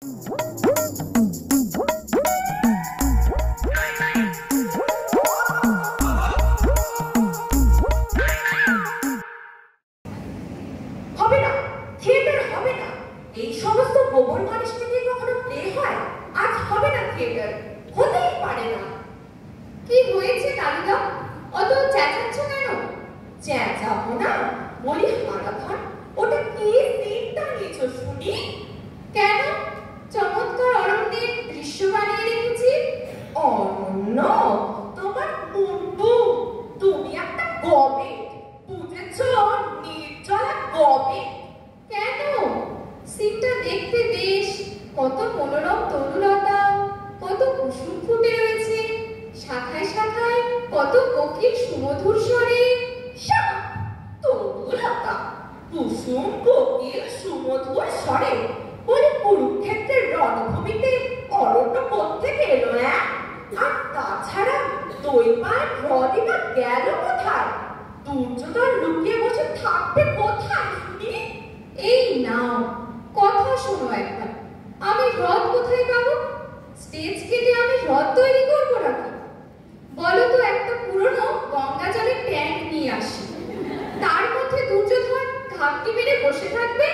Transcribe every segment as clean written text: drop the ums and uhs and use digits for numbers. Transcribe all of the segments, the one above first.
হবে না, থিয়েটার হবে না। এই সমস্ত গোবর মানুষকে দিয়ে কখনো প্লে হয়? আজ হবে না থিয়েটার, হতেই পারে না। কি হয়েছে কালুদা, অত চেঁচাচ্ছ কেন? চেঁচাবো না, বলি হারাধন, ওটা কি সিন টানিয়েছ শুনি? কেন? চমৎকার অরণ্যের দৃশ্য বানিয়ে রেখেছি। অরণ্য? তোমার মুন্ডু, তুমি একটা গবে, বুঝেছ? নির্জলা গবে। কেন? সিনটা দেখতে বেশ, কত মনোরম তরুলতা, কত কুসুম ফুটে রয়েছে, শাখায় শাখায় কত কোকিল সুমধুর স্বরে। তরুলতা, কুসুম, কোকিল, সুমধুর স্বরে বলে কুরুক্ষেত্রের রণভূমিতে অরণ্য কোত্থেকে এলো? আর তাছাড়া দৈপায়ন হ্রদই বা গেল কোথায়? দুর্যোধন লুকিয়ে বসে থাকবে কোথায় শুনি? এই নাও, কথা শোনো একবার। আমি হ্রদ কোথায় পাবো? স্টেজ কেটে আমি হ্রদ তৈরি করবো নাকি? বলো তো, একটা পুরনো গঙ্গা জলের ট্যাঙ্ক নিয়ে আসি, তার মধ্যে দুর্যোধন ঘাপটি মেরে বসে থাকবে।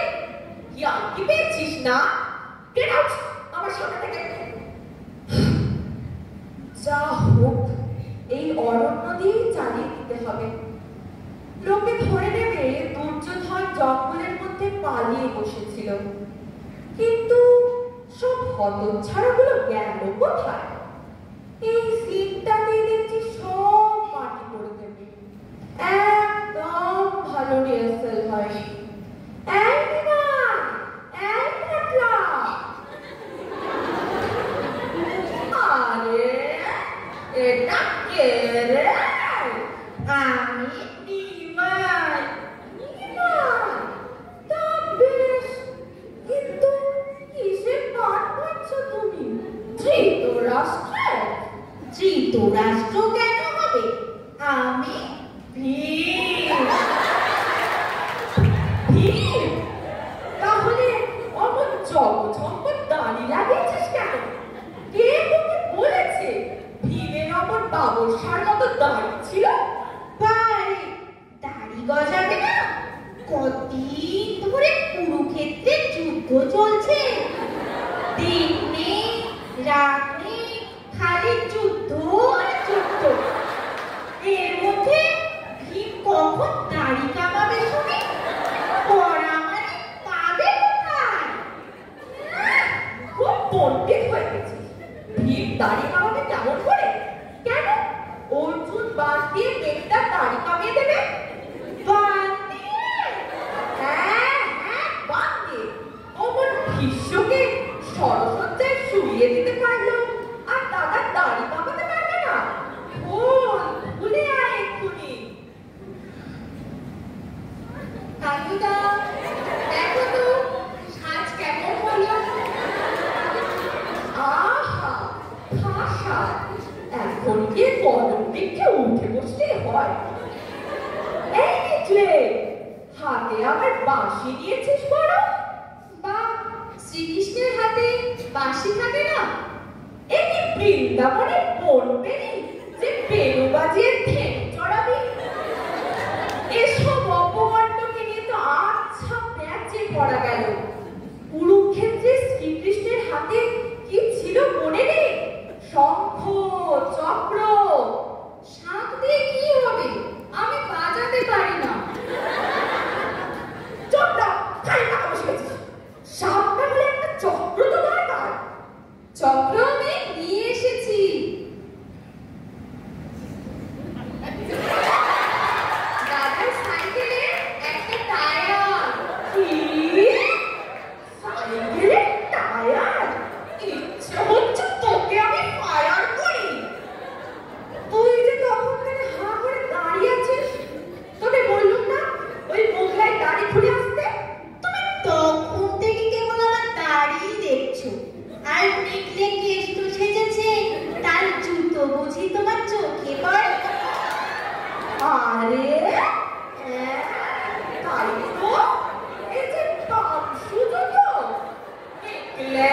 ইয়ার্কি পেয়েছিস না? গেট আউট আমার সামনে থেকে। যা হোক, এই অরণ্য দিয়েই চালিয়ে দিতে হবে। লোকে ধরে নেবে দুর্যোধন জঙ্গলের মধ্যে পালিয়ে বসেছিল, কিন্তু সব হতচ্ছাড়াগুলো গেল কোথায়? এই সিনটাতে দেখছি সব মাটি করে দেবে। একদম ভালো রিহার্সাল হয়নি। আরে এটা কে রে? আমি নিমাই। নিমাই? তা বেশ, কিন্তু কিসের পাঠ করছো তুমি? ধৃতরাষ্ট্রে? ধৃতরাষ্ট্র কেন হবে? আমি ভীম। ভীম? তাহলে অমন জগজম্প দাঁড়ি লাগিয়েছিস কেন? কে তোকে বলেছে ভীমের অমন বাবরসার মতো দাঁড়ি ছিল? ভাই, দাড়ি গজাবে না? কতদিন ধরে কুরুক্ষেত্রের যুদ্ধ চলছে, দিন নেই রাত নেই, খালি যুদ্ধ আর যুদ্ধ। এর মধ্যে ভীম কখন দাড়ি কামাবে শুনি? পড়া মানে পাবে কোথায়? খুব পণ্ডিত হয়ে গেছিস। ভীম দাড়ি কামাবে কেমন করে? কেন? অর্জুন বাদ দিয়ে মেঘটার দাড়ি কামিয়ে দেবে? বাদ দিয়ে? হ্যাঁ হ্যাঁ, বাদ দিয়ে। অমন ভীষ্মকে সরসজ্জায় শুইয়ে দিতে পারলো, আর দাদার দাড়ি কামাতে পারবে না? ভুলে আয় এক্ষুনি। কালুদা, দেখো তো সাজ কেমন হলো? আহা, ভাষা! এখন কি কদম বৃক্ষে উঠে বসতে হয়? এই দেখলে, হাতে আবার বাঁশি নিয়েছিস বড়। বা, শ্রীকৃষ্ণের হাতে বাঁশি থাকে না? এ কি বৃন্দাবনের বন পেরি যে বেণু বাজিয়ে ঠেক চড়াবি? এসব অপকর্মকে নিয়ে তো আচ্ছা প্যাচে পড়া গেল। কুরুক্ষেত্রে শ্রীকৃষ্ণের হাতে কি ছিল মনে নেই? শঙ্খ, চক্র। শাঁখ দিয়ে কি হবে? আমি বাজাতে পারি না। চক্র খাই না বসেছিস। শাঁখটা বলে একটা চক্র তো দরকার। চক্র আমি নিয়ে এসেছি। দাদার সাইকেলে একটা টায়ার। কি? সাইকেলের টায়ার? ইচ্ছে হচ্ছে তোকে আমি ফায়ার করি। তুই যে তখন থেকে হাঁ করে দাঁড়িয়ে আছিস, তোকে বললুম না ওই মোগলাই দাড়ি খুলে আসতে? তুমি তখন থেকে কেবল আমার দাড়ি দেখছো, আর দেখলে কেষ্ট সেজেছে তার জুতো বুঝি তোমার চোখে পড়ে? আরে তাই তো, এই যে পাঁচশো জুতো দেখলে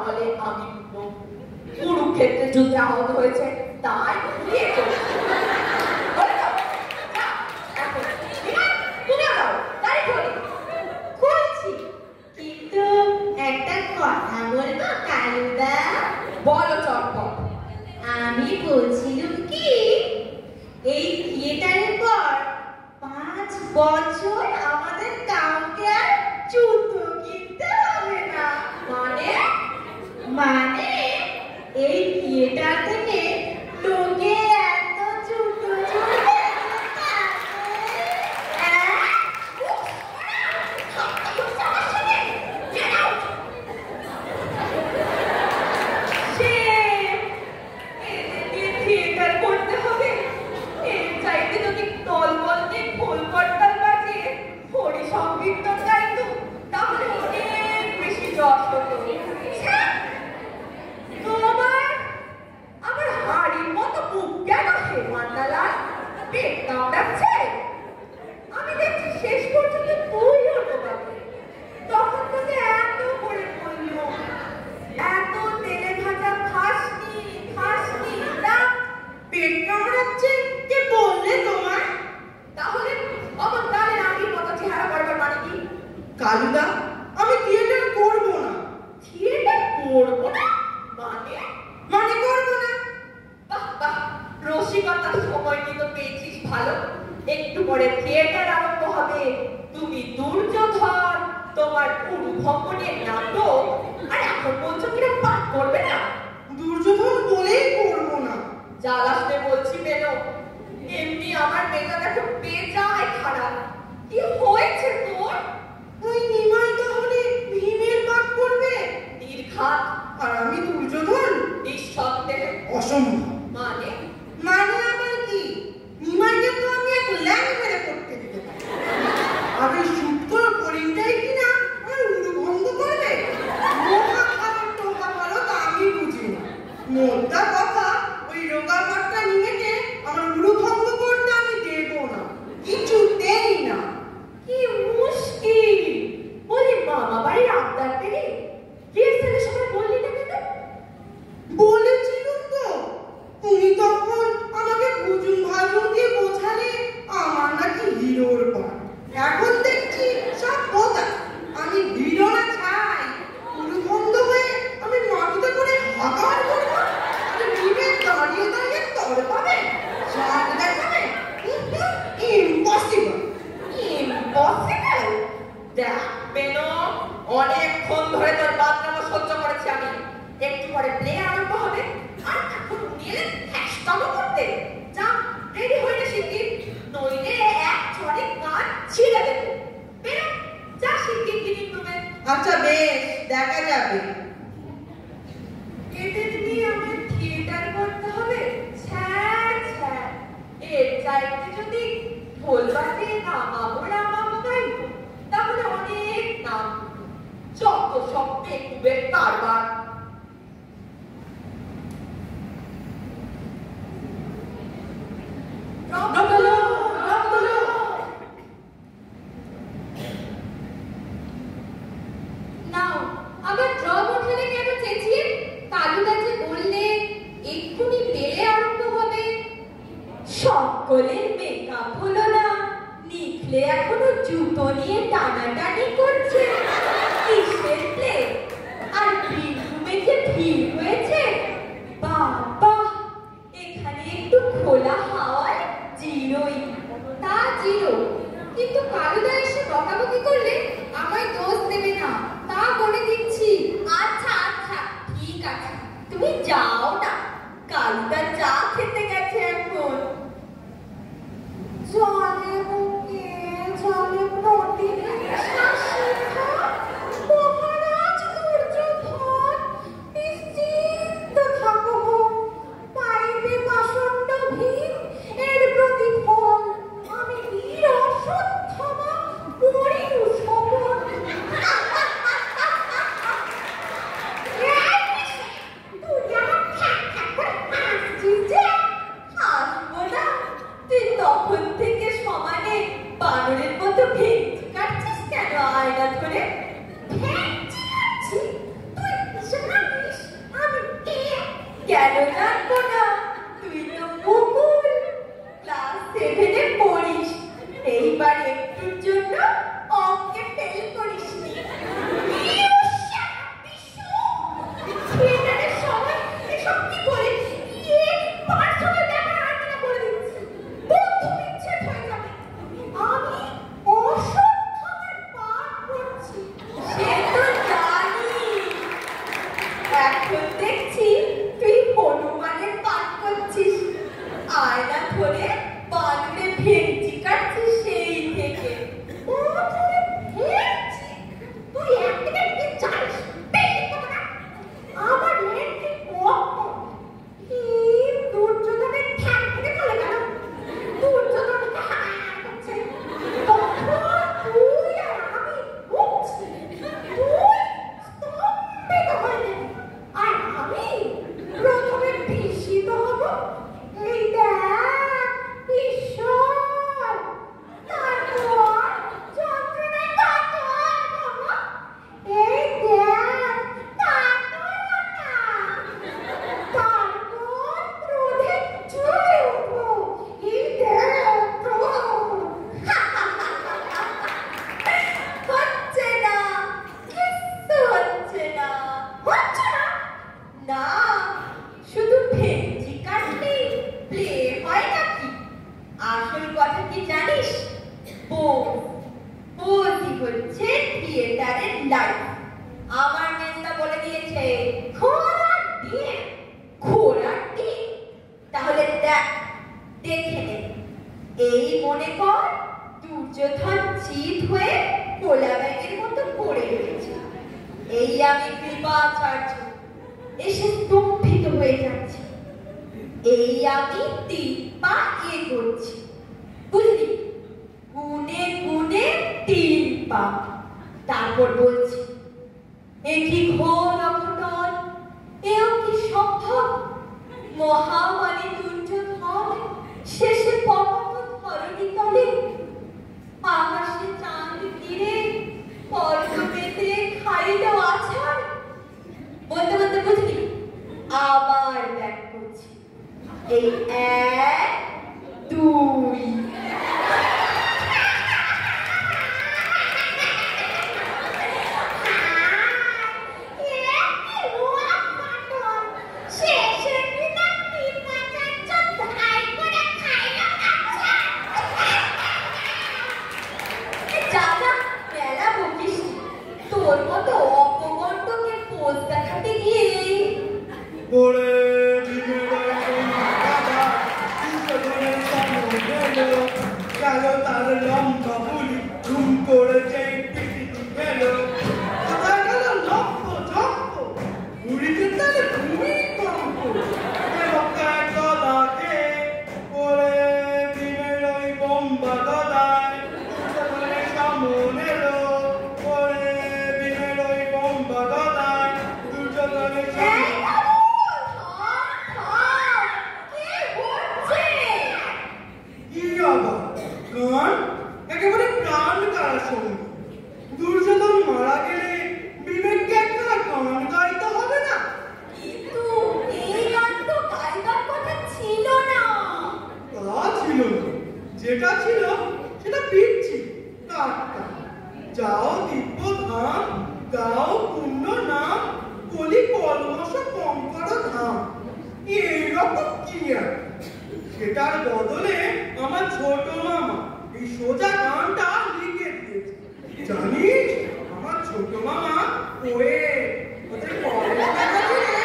বলে আমি কুরুক্ষেত্রে যুদ্ধে আহত হয়েছে, তাই বিয়ে করছি। বলে দাও, যা, এখন তুমি দাও, তাই বলি খুলছি। কিন্তু একটা কথা বলবো কালুদা? বলো চটপট। আমি বলছিলাম কি, এই থিয়েটারের পর 5 বছর আমাদের কাউকে আর জুতো কিনতে হবে না। মানে এই থিয়েটার থেকে লোকে এত জুতো চলবে। থিয়েটার করতে হবে, এর চাইতে যদি দলবল দিয়ে খোল করতাল বাজিয়ে হরি সংকীর্তন গাইতো তাহলে অনেক বেশি যশ হতো। তোমার আমার হাড়ির মতো মুখ কেন হে মান্নালাল? পেট কামড়াচ্ছে। আমি দেখছি শেষ পর্যন্ত তুইও ডোবাবে। তখন তোকে এত করে বললো, এত তেলে ভাজা খাসনি না, পেট কামড়াচ্ছে কে বললে তোমার? তাহলে আমার গালের আগের মতো চেহারা করবার মানে কি? কালুদা, আমি থিয়েটার করব না। থিয়েটার করবো না মানে করব না। বাহ বাহ, রসিকতার সময় কিন্তু পেয়েছিস ভালো। একটু পরে থিয়েটার আরম্ভ হবে, তুমি দুর্যোধন, তোমার উরুভঙ্গ নিয়ে নাটক, আর এখন বলছো কিনা পাঠ করবে না? দুর্যোধন বলেই করব না। জ্বালাসনে বলছি মেনো, এমনি আমার মেয়েটা দেখো বেজায় খারাপ। কি হয়েছে তোর? ওই নিমাই তাহলে ভীমের পাঠ করবে, নির্ঘাত, আর আমি দুর্যোধন? নিঃসন্দেহে। অসম্ভব। মানে আবার কি? নিমাইকে তো আমি এক ল্যাং মেরে করতে দিতে পারি। আর ওই শুক্র করিমটাই কিনা আমার উরুভঙ্গ করবে। মহা খাবার টোকা বলো তা আমি বুঝি না। মোদ্দা কথা, ওই রোগা পাট্টা নিমেকে আমার উরুভঙ্গ করতে আমি দেবো না, কিছুতেই না। কি মুশকিল! বলি মামা বাড়ির আবদার পেরে রিহার্সালের সময় বললি না কেন? বলেছিলুম তো, তুমি তখন আমাকে বুঝুন ভাজুন দিয়ে বোঝালে আমার নাকি হিরোর পাঠ। এখন দেখছি সব বোকা। আমি হিরো না ছাই, উরুভঙ্গ হয়ে আমি মাটিতে করে হাঁকার করবো। আমি ভীমে দাঁড়িয়ে দাঁড়িয়ে তর পাবে, সাত দেখাবে। ইম্পসিবল। ইম্পসিবল? দেখ মেনো, অনেকক্ষণ ধরে তোর বাদরামো সহ্য করেছি আমি। একটু পরে প্লে আরম্ভ হবে, আর এখন উনি এলেন হ্যাশটাগও করতে। যা, রেডি হয়ে নে শিগগির, নইলে এক ঝড়ে কান ছিঁড়ে দেবো। বেরো, যা শিগগির কিনিং রুমে। আচ্ছা বেশ, দেখা যাবে। এদের নিয়ে আমার থিয়েটার করতে হবে? ছ্যাঃ ছ্যাঃ, এর চাইতে যদি ঢোল বাজিয়ে রামাবো গাইবো তাহলে অনেক নাম, যত সব বেকুবের কারবার। নাও, আবার ড্রপ ওঠালে কেন চেঁচিয়ে? কালুদা যে বললে এক্ষুনি পেলে আরম্ভ হবে। সকলের মেকআপ হলো না, নিখলে এখনো জুতো নিয়ে টানাটানি করছে। কিসের প্লে? আর গ্রিন রুমে যে ভিড় হয়েছে, বাবা, এখানে একটু খোলা হাওয়ায় জিরোই। তা জিরো, কিন্তু কালুদা এসে বকাবকি করলে আমায় দোষ দেবে না, তা বলে দিচ্ছি। আচ্ছা ঠিক আছে, তুমি যাও না, কালুদা চা খেতে গেছে এখন। জলে বুকে জলে প্রতিদিন শ্বাস হচ্ছে না? না, শুধু ভেন্ডি কাটলেই প্লে হয় নাকি? আসল কথা কি জানিস? বৌদি হচ্ছে থিয়েটারের লাইফ। আমার মেজদা বলে দিয়েছে ঘোড়ার ডিম। তাহলে দেখে নে। এই মনে কর দুর্যোধন চিত হয়ে কোলা ব্যাগের মতো পড়ে রয়েছে। এই আমি কৃপাচার্য এসে স্তম্ভিত হয়ে যাচ্ছি। এই আমি 3 পা এগোচ্ছি, বুঝলি? গুনে গুনে 3 পা। তারপর বলছি, এ কি ঘোর অঘটন, এও কি সম্ভব? মহামানী দুর্যোধন শেষে পবন ধরণী তলে, আকাশে চাঁদ তীরে পর্বতেতে খাইল আছাড়। বলতে বলতে বুঝলি আবার ব্যাক করছি। এই 1 2 তোর মতো অপগণ্ডকে পোজ দেখাতে গিয়ে তার লম্বা বুলি ধুম করে যেই পিটি গেল, কোথায় গেল লক্ষ ঝক্ক, বুড়িতে তাহলে ভূমিকম্প। গদাকে পরে ভীমের ওই বোম্বা গদায় দুর্যোধনের সামন এলো, পরে ভীমের ওই বোম্বা গদায় দুর্যোধনের কি আবার গান একেবারে প্রাণ কারা সঙ্গী। দুর্যোধন মারা গেলে বিবেককে একটা গান গাইতে হবে না? কিন্তু এই গান তো গাইবার কথা ছিল না। তা ছিল না, যেটা ছিল সেটা পিচ্ছি টাটকা। যাও দিব্য ধাম, গাও পুণ্য নাম, বলি কলমশ কঙ্কর ধাম। এইরকম কি আর? সেটার বদলে আমার ছোট মামা এই সোজা গানটা লিখে দিয়েছে। জানিস আমার ছোট মামা ওদের কলেজ ম্যাগাজিনে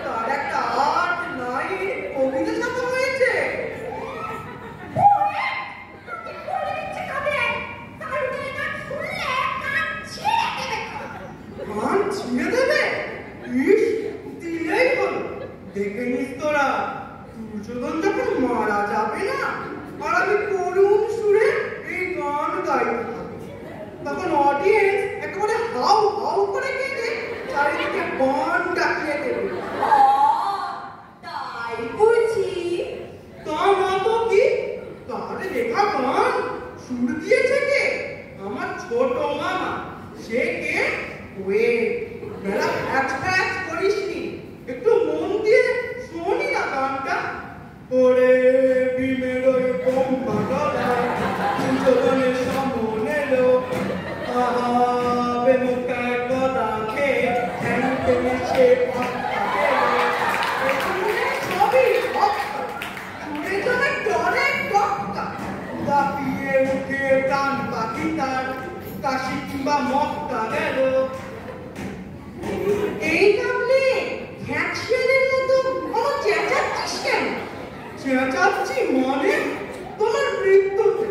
তার একটা 8 লাইন কবিতা ছাপা হয়েছে। গান ছিঁড়ে দেবে? ইস, দিলেই হলো। দেখে নিস তোরা, দুর্যোধন যখন মারা যাবে না আর আমি করুণ সুরে এই গান গাইতে থাকবো, তখন অডিয়েন্স একেবারে হাউ হাউ করে কেঁদে চারিদিকে বান ডাকিয়ে দেবে। তাই বুঝি? তা না তো কি, তার লেখা গান সুর দিয়েছে কে? আমার ছোট মামা। সে কে? মেলা ফ্যাচ করিসনি, একটু মন দিয়ে শোনি না গানটা। ওরে ভীমের ওই বোম্বা গদায় দুর্যোধনের সামন এলো, আহা বেমুখায় গদা খেয়ে ঠ্যাং টেনে সে পাক্কা গেল। সবই হক্কা, শুনে যাবে ডরে টক্কা। দাপিয়ে উঠে প্রাণ পাখি তার, কাশি কিংবা মক্কা গেল। এই কামলে ঘ্যাঁচিয়ালের মতো আমার চেঁচাচ্ছিস কেন? চেঁচাচ্ছি মানে তোমার মৃত্যুতে।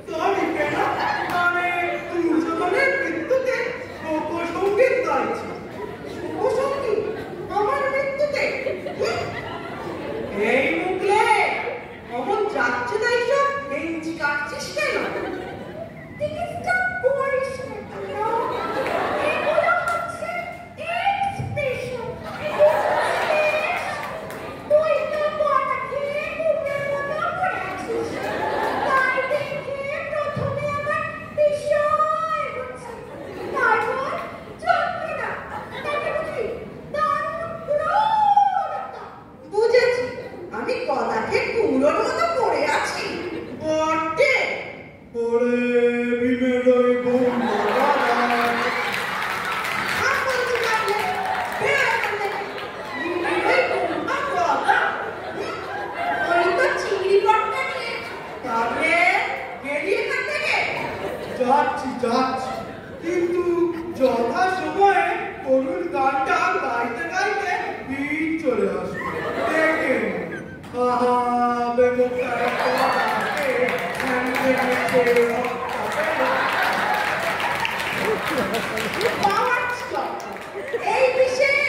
সরি কেনা, মানে দুর্যোধনের মৃত্যুতে লোকসঙ্গীত গাইছি। লোকসঙ্গীত আমার মৃত্যুতে? এই মুখলে অমন যাচ্ছে তাই সব ভেঞ্চি কাটছিস কেন? ডিস্টার্ব করিস না। এগুলো হচ্ছে এক্সপ্রেশন। তুই তো কথা খেয়ে বুকের মতো এই বিষয়ে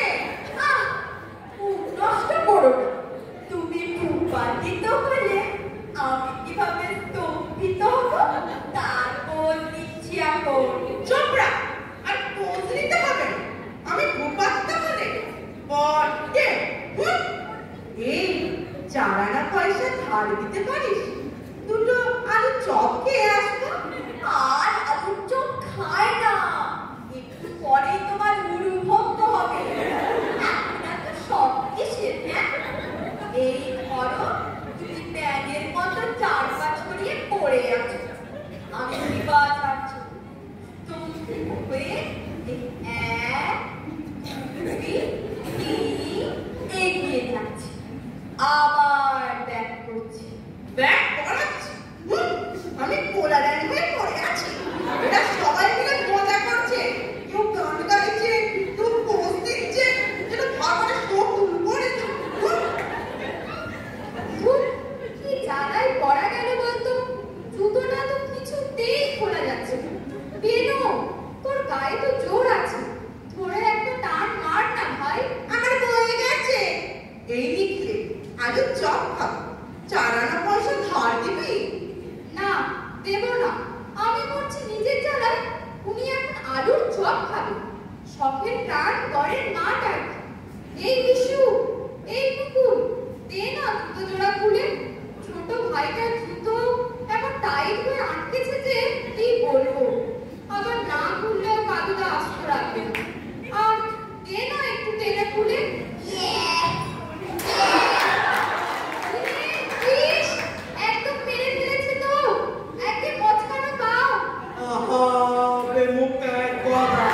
নষ্ট করো না। তুমি ভূপাতিত হলে আমি কিভাবে স্তম্ভিত হব তারপর নিচ্ছি এখন। চোপড়া আর পোজ নিতে হবে না। আমি ভূপাতিত হলে বটে। এই 4 আনা পয়সা ধার দিতে পারিস? দুটো আলু চপ খেয়ে আসবো। আর আলুর চপ খায় না, একটু পরেই তোমার উরুভক্ত হবে। এখন এত সব কিসের? এই ধরো তুমি ব্যাগের মতো 4-5 করিয়ে পড়ে আছো, আমি বিবাদ ছাড়ছি। তুমি হয়ে 1, 2, 3 এগিয়ে যাচ্ছি, আবার ব্যাক করছি। ব্যাগ পড়াচ্ছি? আমি পোলারান হয়ে পড়ে আছি। এরা সবাই মিলে মজা করছে, কেউ গান গাইছে, কেউ পোজ দিচ্ছে, যেন ভাগারে সব পড়েছে। কি জ্বালায় পড়া গেল বলতো? জুতোটা তো কিছুতেই খোলা যাচ্ছে না। বেনো, তোর গায়ে তো জোর আছে, ধরে একটা টান মার না ভাই। আমার বয়ে গেছে। এই নিখলে আলু চপ খাবো, 4 আনা পয়সা ধার দিবি? না, দেব না। আমি করছি নিজের জ্বালায়, উনি এখন আলুর চপ খাবে। শখের টান গড়ের মাঠ আর কি। এই বিশু, এই কুকুর, দে না জুতো জোড়া খুলে। ছোট ভাইটার জুতো এখন টাইট হয়ে আটকেছে যে কি বলবো। আবার না খুললেও কাদুদা আস্ত রাখবে না। আর দে না একটু টেনে খুলে। ইস, একদম মেরে ফেলেছে তো। একে মচকানো পাও। আহা, বেমুখে কথা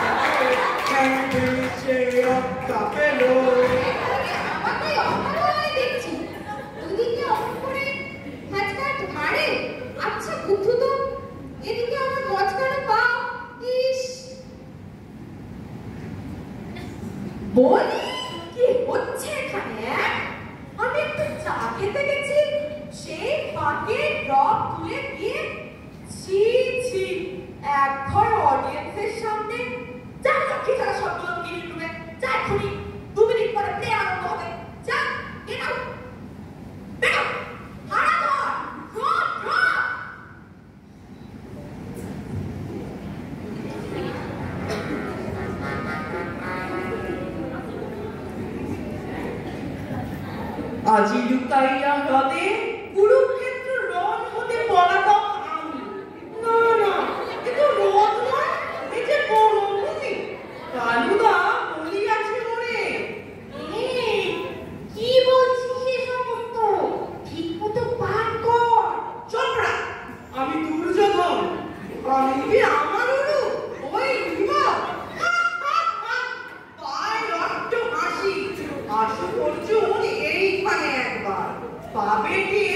ঠ্যাং ভেঙেছে, রক্তা পেলো। আমাকে অপমান হয়ে দেখছি। দুদিকে অপমান করে হ্যাচকাট মারে। আচ্ছা বুদ্ধু তো, এদিকে আমার মচকানো পাও। ইস, বলি কি হচ্ছে এখানে? আমি একটু চা খেতে গেছি, সেই ফাঁকে ড্রপ তুলে গিয়ে ছি ছি, এক ঘর অডিয়েন্সের সামনে যা লক্ষ্মী ছাড়া সবগুলো কিনে নেবে। যা এক্ষুনি, 2 মিনিট পরে প্লে আরম্ভ হবে। যা, গেট আউট, বেরো, হারা ধর, ড্রপ ড্রপ। আজি লুকাইয়া হ্রদে কুরুক্ষেত্র রণ হতে পলাতক আমি। না না, এ তো হ্রদ নয়, এ যে বনভূমি। কালুদা বলিয়াছে মোরে। কি বলছিস সে সমস্ত? ঠিক মতো পাঠ কর। চোপড়া, আমি দুর্যোধন। আমি কি আমার উরু ওই বিবাহ? পায় রট্ট হাসি। আসু অর্জুন এইখানে একবার পাবে কি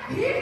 ভিড়